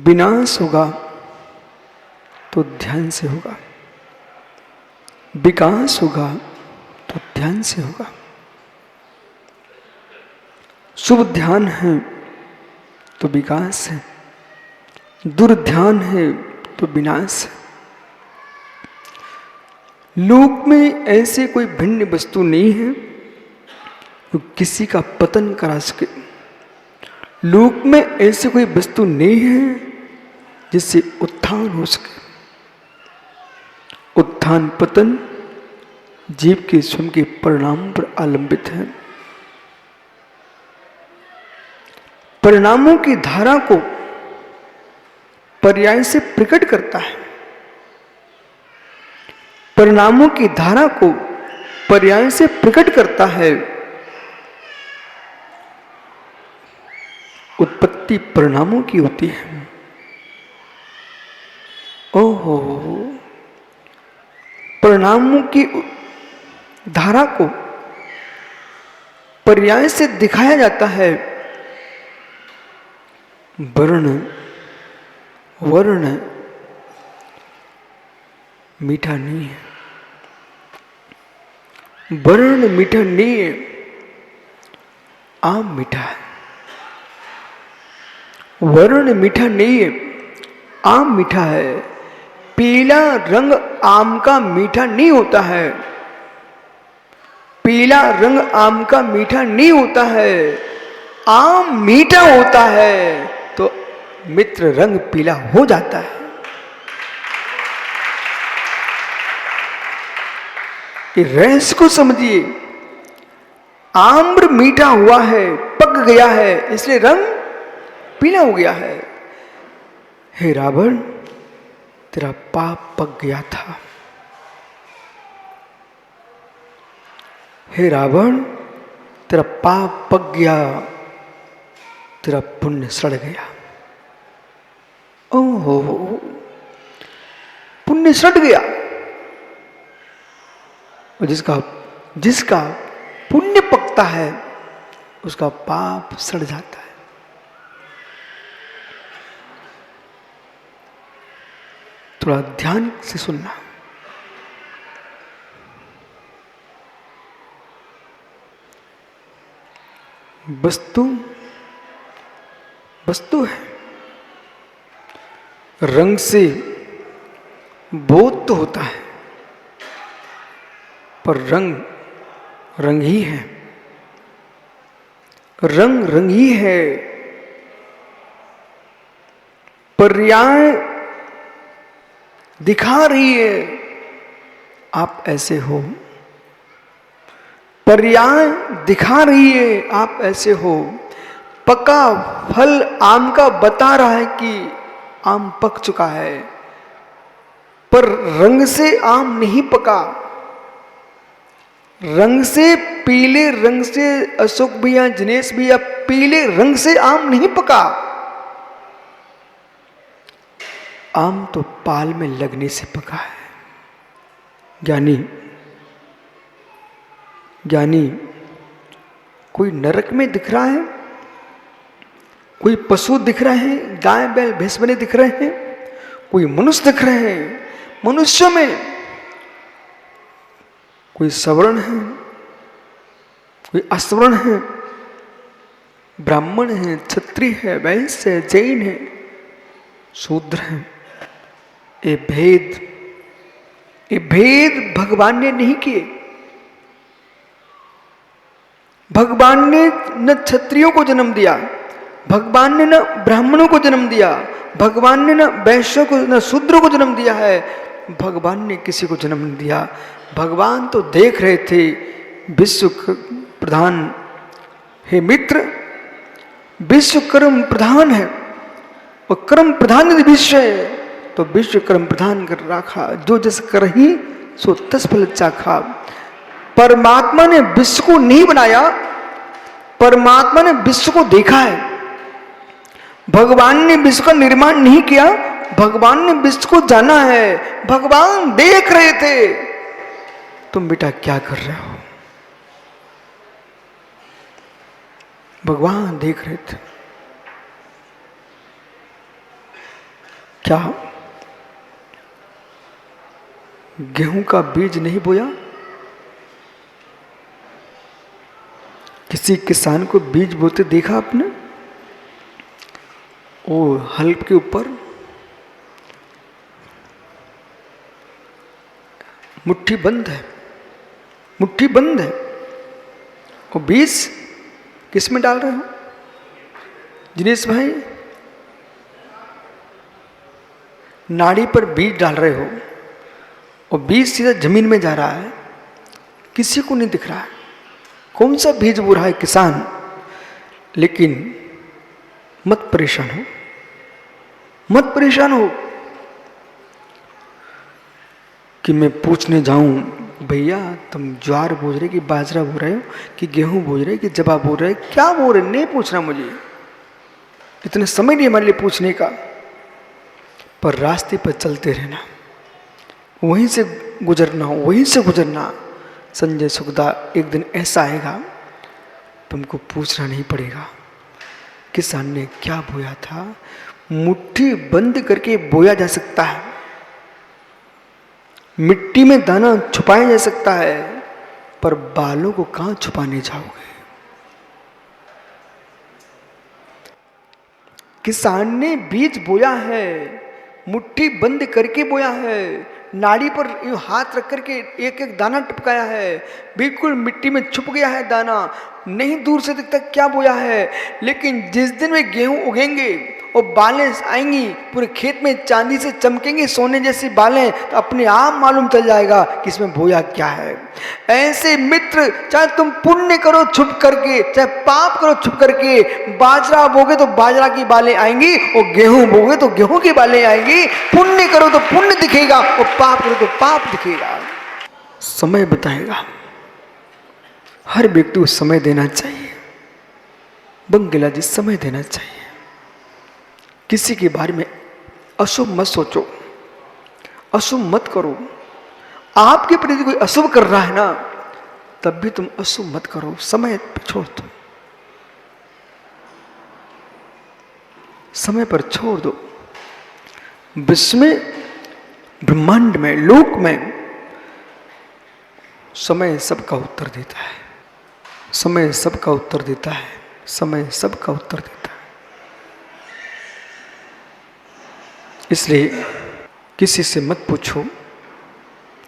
विनाश होगा तो ध्यान से होगा, विकास होगा तो ध्यान से होगा। शुभ ध्यान है तो विकास है, दुर्ध्यान है तो विनाश है। लोक में ऐसे कोई भिन्न वस्तु नहीं है जो किसी का पतन करा सके। लोक में ऐसी कोई वस्तु नहीं है जिससे उत्थान हो सके। उत्थान पतन जीव के स्वयं के परिणाम पर आलंबित है। परिणामों की धारा को पर्याय से प्रकट करता है। परिणामों की धारा को पर्याय से प्रकट करता है। उत्पत्ति परिणामों की होती है। ओहो, परिणामों की धारा को पर्याय से दिखाया जाता है। वर्ण मीठा नहीं है, वर्ण मीठा नहीं है, आम मीठा है। वर्ण मीठा नहीं है, आम मीठा है। पीला रंग आम का मीठा नहीं होता है। पीला रंग आम का मीठा नहीं होता है। आम मीठा होता है तो मित्र रंग पीला हो जाता है। रहस्य को समझिए। आम्र मीठा हुआ है, पक गया है, इसलिए रंग पीला हो गया है। हे रावण, तेरा पाप पक गया था। हे रावण, तेरा पाप पक गया, तेरा पुण्य सड़ गया। ओहो, पुण्य सड़ गया। और जिसका पुण्य पकता है उसका पाप सड़ जाता है। थोड़ा ध्यान से सुनना। वस्तु है। रंग से बोध तो होता है, पर रंग ही है। रंग ही है। पर्याय दिखा रही है आप ऐसे हो। पर्याय दिखा रही है आप ऐसे हो। पका फल आम का बता रहा है कि आम पक चुका है, पर रंग से आम नहीं पका। रंग से, पीले रंग से, अशोक भैया, जिनेश भैया, पीले रंग से आम नहीं पका। आम तो पाल में लगने से पका है। ज्ञानी कोई नरक में दिख रहा है, कोई पशु दिख रहे हैं, गाय बैल भैंस बने दिख रहे हैं, कोई मनुष्य दिख रहे हैं। मनुष्यों में कोई सवर्ण है, कोई असवर्ण है, ब्राह्मण है, क्षत्रिय है, वैश्य है, जैन है, शूद्र है। ये भेद भगवान ने नहीं किए। भगवान ने न क्षत्रियों को जन्म दिया, भगवान ने न ब्राह्मणों को जन्म दिया, भगवान ने न वैश्यों को, न शूद्रों को जन्म दिया है। भगवान ने किसी को जन्म नहीं दिया। भगवान तो देख रहे थे विश्व प्रधान। हे मित्र, विश्व कर्म प्रधान है और कर्म प्रधान यदि विश्व है तो विश्व कर्म प्रधान कर रखा। जो जस करही सो तस फल चाखा। परमात्मा ने विश्व को नहीं बनाया, परमात्मा ने विश्व को देखा है। भगवान ने विश्व का निर्माण नहीं किया, भगवान ने विश्व को जाना है। भगवान देख रहे थे तुम बेटा क्या कर रहे हो। भगवान देख रहे थे। क्या गेहूं का बीज नहीं बोया? किसी किसान को बीज बोते देखा आपने? वो हल के ऊपर मुट्ठी बंद है, मुट्ठी बंद है। वो बीज किस में डाल रहे हो दिनेश भाई? नाड़ी पर बीज डाल रहे हो और बीज सीधा जमीन में जा रहा है, किसी को नहीं दिख रहा है कौन सा बीज बो रहा है किसान। लेकिन मत परेशान हो, मत परेशान हो कि मैं पूछने जाऊं भैया तुम ज्वार बोझ रहे कि बाजरा बो रहे हो कि गेहूं बोझ रहे कि जवा बोझ रहे, क्या बोल रहे? नहीं पूछना मुझे, इतने समय नहीं हमारे लिए पूछने का। पर रास्ते पर चलते रहना, वहीं से गुजरना, वहीं से गुजरना। संजय सुखदा, एक दिन ऐसा आएगा तुमको पूछना नहीं पड़ेगा किसान ने क्या बोया था। मुट्ठी बंद करके बोया जा सकता है, मिट्टी में दाना छुपाया जा सकता है, पर बालों को कहां छुपाने जाओगे? किसान ने बीज बोया है, मुट्ठी बंद करके बोया है, नाड़ी पर हाथ रख करके एक एक दाना टपकाया है, बिल्कुल मिट्टी में छुप गया है दाना, नहीं दूर से दिखता क्या बोया है। लेकिन जिस दिन वे गेहूं उगेंगे और बालें आएंगी पूरे खेत में चांदी से चमकेंगी, सोने जैसी बालें, तो अपने आप मालूम चल जाएगा कि इसमें बोया क्या है। ऐसे मित्र, चाहे तुम पुण्य करो छुप करके, चाहे पाप करो छुप करके, बाजरा बोगे तो बाजरा की बालें आएंगी और गेहूं बोगे तो गेहूं की बालें आएंगी। पुण्य करो तो पुण्य दिखेगा और पाप करो तो पाप दिखेगा। समय बताएगा, हर व्यक्ति को समय देना चाहिए। बंगला जी, समय देना चाहिए। किसी के बारे में अशुभ मत सोचो, अशुभ मत करो। आपके प्रति कोई अशुभ कर रहा है ना, तब भी तुम अशुभ मत करो, समय पर छोड़ दो, समय पर छोड़ दो। विश्व में, ब्रह्मांड में, लोक में समय सबका उत्तर देता है, समय सबका उत्तर देता है, समय सबका उत्तर देता है। इसलिए किसी से मत पूछो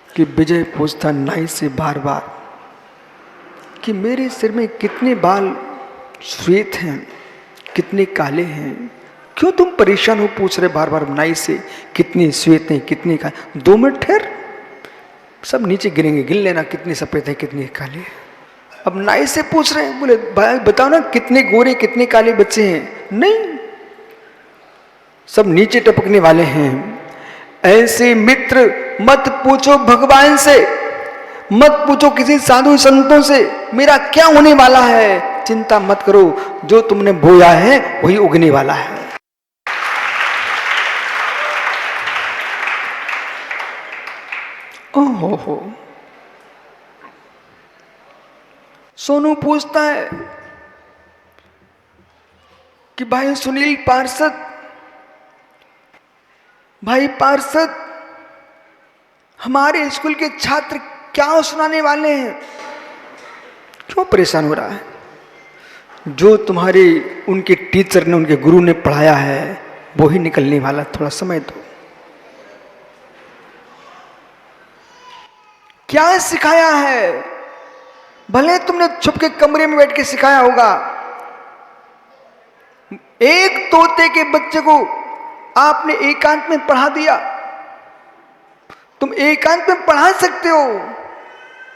कि विजय पूछता नाई से बार बार कि मेरे सिर में कितने बाल श्वेत हैं, कितने काले हैं। क्यों तुम परेशान हो पूछ रहे बार बार नाई से कितने श्वेत हैं कितने काले? 2 मिनट ठहर, सब नीचे गिरेंगे, गिन लेना कितने सफेद हैं कितने काले हैं। अब नाई से पूछ रहे हैं, बोले भाई बताओ ना कितने गोरे कितने काले बच्चे हैं? नहीं, सब नीचे टपकने वाले हैं। ऐसे मित्र मत पूछो भगवान से, मत पूछो किसी साधु संतों से मेरा क्या होने वाला है। चिंता मत करो, जो तुमने बोया है वही उगने वाला है। ओहो, सोनू पूछता है कि भाई सुनील पार्षद, भाई पार्षद, हमारे स्कूल के छात्र क्या सुनाने वाले हैं? क्यों परेशान हो रहा है? जो तुम्हारे उनके टीचर ने, उनके गुरु ने पढ़ाया है वो ही निकलने वाला, थोड़ा समय दो। क्या सिखाया है? भले तुमने छुप के कमरे में बैठ के सिखाया होगा। एक तोते के बच्चे को आपने एकांत में पढ़ा दिया, तुम एकांत में पढ़ा सकते हो,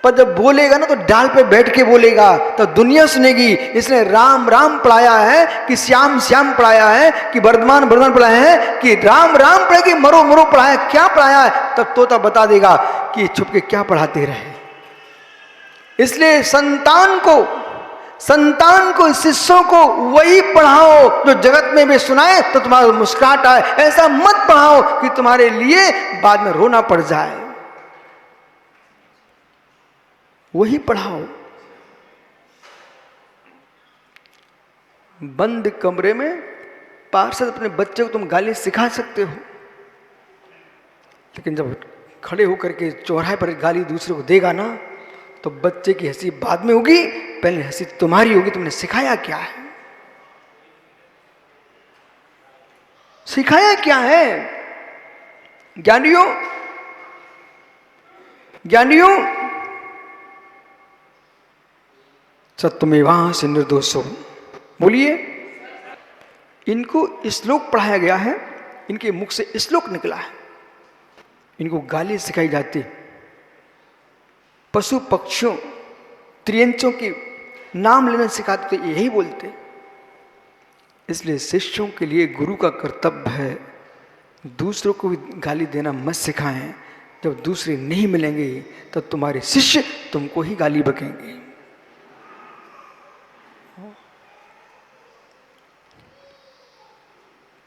पर जब बोलेगा ना तो डाल पे बैठ के बोलेगा तो दुनिया सुनेगी। इसने राम राम पढ़ाया है कि श्याम श्याम पढ़ाया है कि वर्धमान वर्धमान पढ़ाया है कि राम राम पढ़ा कि मरो मरो पढ़ाया, क्या पढ़ाया है? तब तोता बता देगा कि छुप के क्या पढ़ाते रहे। इसलिए संतान को शिष्यों को वही पढ़ाओ जो जगत में भी सुनाए तो तुम्हारा मुस्कुराहट आए। ऐसा मत पढ़ाओ कि तुम्हारे लिए बाद में रोना पड़ जाए। वही पढ़ाओ। बंद कमरे में पार्षद अपने बच्चे को तुम गाली सिखा सकते हो, लेकिन जब खड़े होकर के चौराहे पर गाली दूसरे को देगा ना, तो बच्चे की हंसी बाद में होगी, पहले हंसी तुम्हारी होगी। तुमने सिखाया क्या है? सिखाया क्या है? ज्ञानियों, ज्ञानियों, सत्यमेवांस निर्दोषो, बोलिए। इनको श्लोक पढ़ाया गया है, इनके मुख से श्लोक निकला है, इनको गाली सिखाई जाती। पशु पक्षियों त्रियंचों के नाम लेना सिखाते तो यही बोलते। इसलिए शिष्यों के लिए गुरु का कर्तव्य है दूसरों को भी गाली देना मत सिखाएं। जब दूसरे नहीं मिलेंगे तो तुम्हारे शिष्य तुमको ही गाली बकेंगे।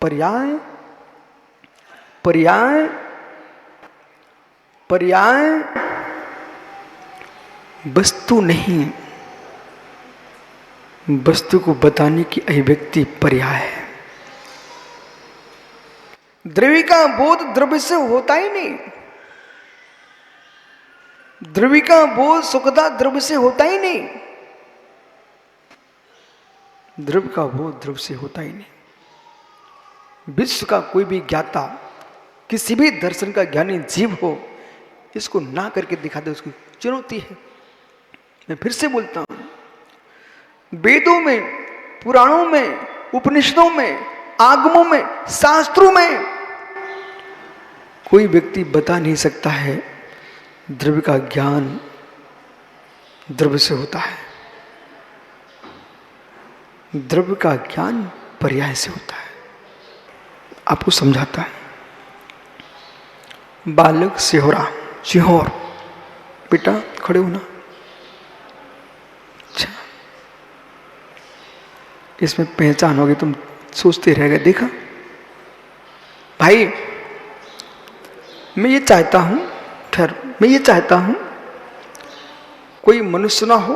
पर्याय पर्याय पर्याय वस्तु नहीं, वस्तु को बताने की अभिव्यक्ति पर्याय है। द्रव्य का बोध द्रव्य से होता ही नहीं, द्रव्य का बोध सुखदा द्रव्य से होता ही नहीं, द्रव्य का बोध द्रव्य से होता ही नहीं। विश्व का कोई भी ज्ञाता, किसी भी दर्शन का ज्ञानी जीव हो, इसको ना करके दिखा दे, उसकी चुनौती है। मैं फिर से बोलता हूं, वेदों में, पुराणों में, उपनिषदों में, आगमों में, शास्त्रों में कोई व्यक्ति बता नहीं सकता है द्रव्य का ज्ञान द्रव्य से होता है। द्रव्य का ज्ञान पर्याय से होता है। आपको समझाता है। बालक सिहोरा, सिहोर, बेटा खड़े होना। अच्छा, इसमें पहचान होगी, तुम सोचते रह गए। देखा भाई, मैं ये चाहता हूं, ठहर, मैं ये चाहता हूं कोई मनुष्य ना हो,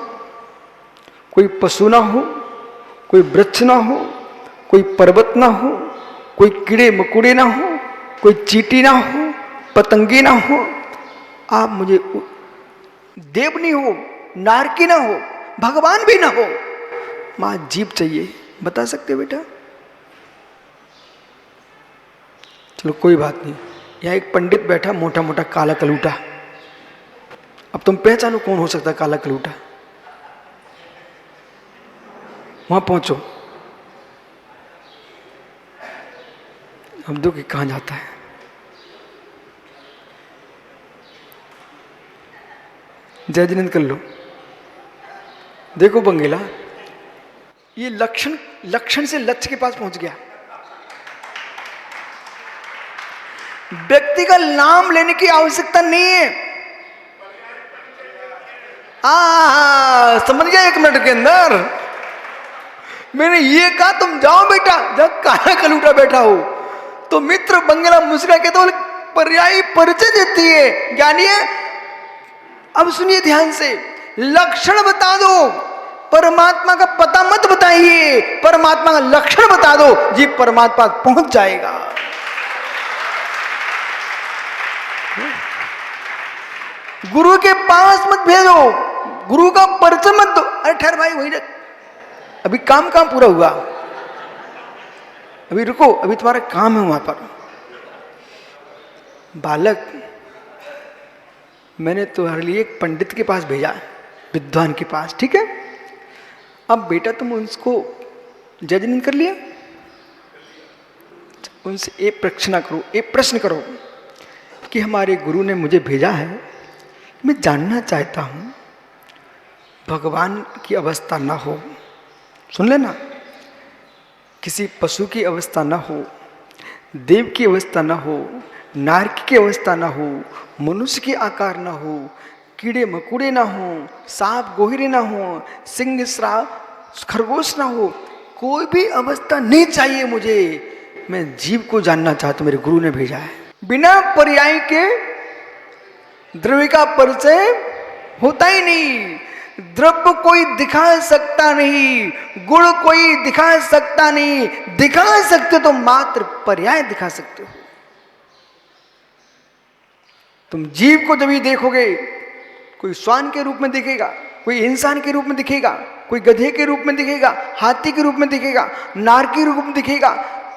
कोई पशु ना हो, कोई वृक्ष ना हो, कोई पर्वत ना हो, कोई कीड़े मकोड़े ना हो, कोई चींटी ना हो, पतंगे ना हो, आप मुझे देव नहीं हो, नारकी ना हो, भगवान भी ना हो, मां जीव चाहिए। बता सकते हो बेटा? चलो कोई बात नहीं। यहाँ एक पंडित बैठा, मोटा मोटा काला कलूटा। अब तुम पहचानो कौन हो सकता है काला कलूटा। वहां पहुंचो, हम दो कि कहां जाता है। जय जिनेंद्र कर लो। देखो बंगेला, ये लक्षण से लक्ष्य के पास पहुंच गया। व्यक्ति का नाम लेने की आवश्यकता नहीं है। समझ गया? 1 मिनट के अंदर मैंने ये कहा, तुम जाओ बेटा, जब काला कलूटा बैठा हो तो मित्र बंगला मुस्कुरा के तो पर्यायी परिचय देती है। ज्ञानी है। अब सुनिए ध्यान से, लक्षण बता दो, परमात्मा का पता मत बताइए, परमात्मा का लक्षण बता दो, जी परमात्मा पहुंच जाएगा। गुरु के पास मत भेजो, गुरु का परिचय मत दो। अरे ठहर भाई, वही अभी काम पूरा हुआ, अभी रुको, अभी तुम्हारा काम है वहां पर। बालक, मैंने तुम्हारे लिए एक पंडित के पास भेजा, विद्वान के पास, ठीक है? अब बेटा तुम उसको जजमेंट कर लिया, उनसे एक प्रश्न करो कि हमारे गुरु ने मुझे भेजा है, मैं जानना चाहता हूं भगवान की अवस्था ना हो, सुन लेना, किसी पशु की अवस्था ना हो, देव की अवस्था ना हो, नारकी की अवस्था ना हो, मनुष्य के आकार ना हो, कीड़े मकोड़े ना हो, सांप गोहिरे ना हो, सिंह श्राप खरगोश ना हो, कोई भी अवस्था नहीं चाहिए मुझे। मैं जीव को जानना चाहता हूं, मेरे गुरु ने भेजा है। बिना पर्याय के द्रव्य का परिचय होता ही नहीं। द्रव्य कोई दिखा सकता नहीं, गुण कोई दिखा सकता नहीं। दिखा सकते तो मात्र पर्याय दिखा सकते हो। तुम जीव को जब ही देखोगे, कोई श्वान के रूप में दिखेगा, कोई इंसान के रूप में दिखेगा, कोई गधे के रूप में दिखेगा, हाथी के रूप में दिखेगा, नार के रूप में दिखेगा,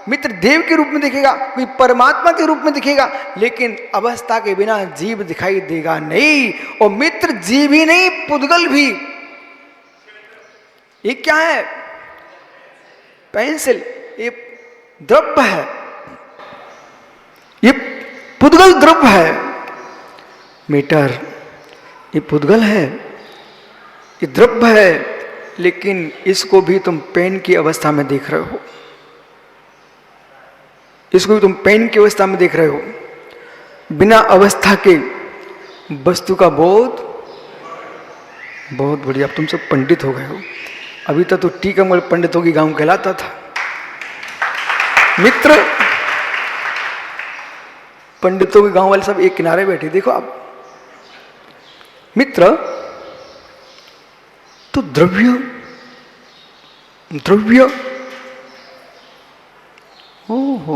मित्र देव के रूप में दिखेगा, कोई परमात्मा के रूप में दिखेगा, लेकिन अवस्था के बिना जीव दिखाई देगा नहीं। और मित्र जीव ही नहीं, पुद्गल भी। ये क्या है? पेंसिल, ये द्रव्य है, ये पुद्गल द्रव्य है। मीटर, ये पुद्गल है, ये द्रव्य है, लेकिन इसको भी तुम पेन की अवस्था में देख रहे हो, इसको भी तुम पेन की अवस्था में देख रहे हो। बिना अवस्था के वस्तु का बोध। बहुत बढ़िया, अब तुम सब पंडित हो गए हो। अभी तक तो टीकमगढ़ पंडितों की गांव कहलाता था। मित्र, पंडितों के गांव वाले सब एक किनारे बैठे, देखो आप। मित्र, तो द्रव्य, द्रव्य, हो,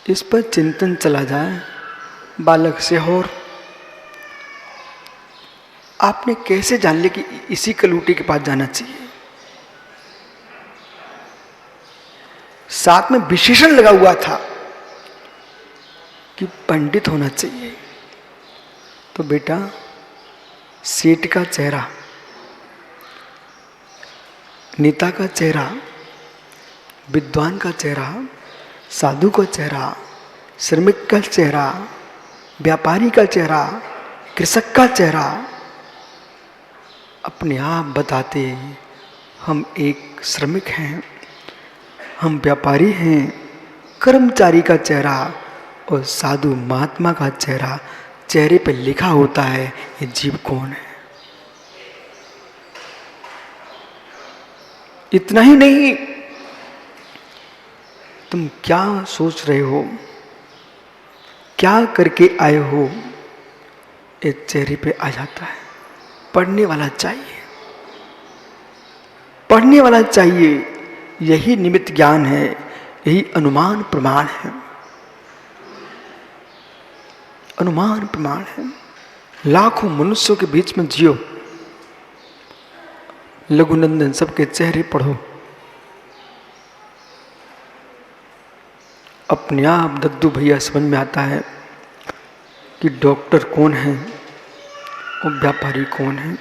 इस पर चिंतन चला जाए बालक से। और आपने कैसे जान लिया कि इसी कलूटी के पास जाना चाहिए? साथ में विशेषण लगा हुआ था कि पंडित होना चाहिए। तो बेटा, सेठ का चेहरा, नेता का चेहरा, विद्वान का चेहरा, साधु का चेहरा, श्रमिक का चेहरा, व्यापारी का चेहरा, कृषक का चेहरा अपने आप बताते हम एक श्रमिक हैं, हम व्यापारी हैं। कर्मचारी का चेहरा और साधु महात्मा का चेहरा, चेहरे पर लिखा होता है ये जीव कौन है। इतना ही नहीं, तुम क्या सोच रहे हो, क्या करके आए हो, ये चेहरे पे आ जाता है। पढ़ने वाला चाहिए, पढ़ने वाला चाहिए। यही निमित्त ज्ञान है, यही अनुमान प्रमाण है, अनुमान प्रमाण है। लाखों मनुष्यों के बीच में जियो, लघुनंदन सबके चेहरे पढ़ो, अपने आप दद्दू भैया समझ में आता है कि डॉक्टर कौन है और व्यापारी कौन है।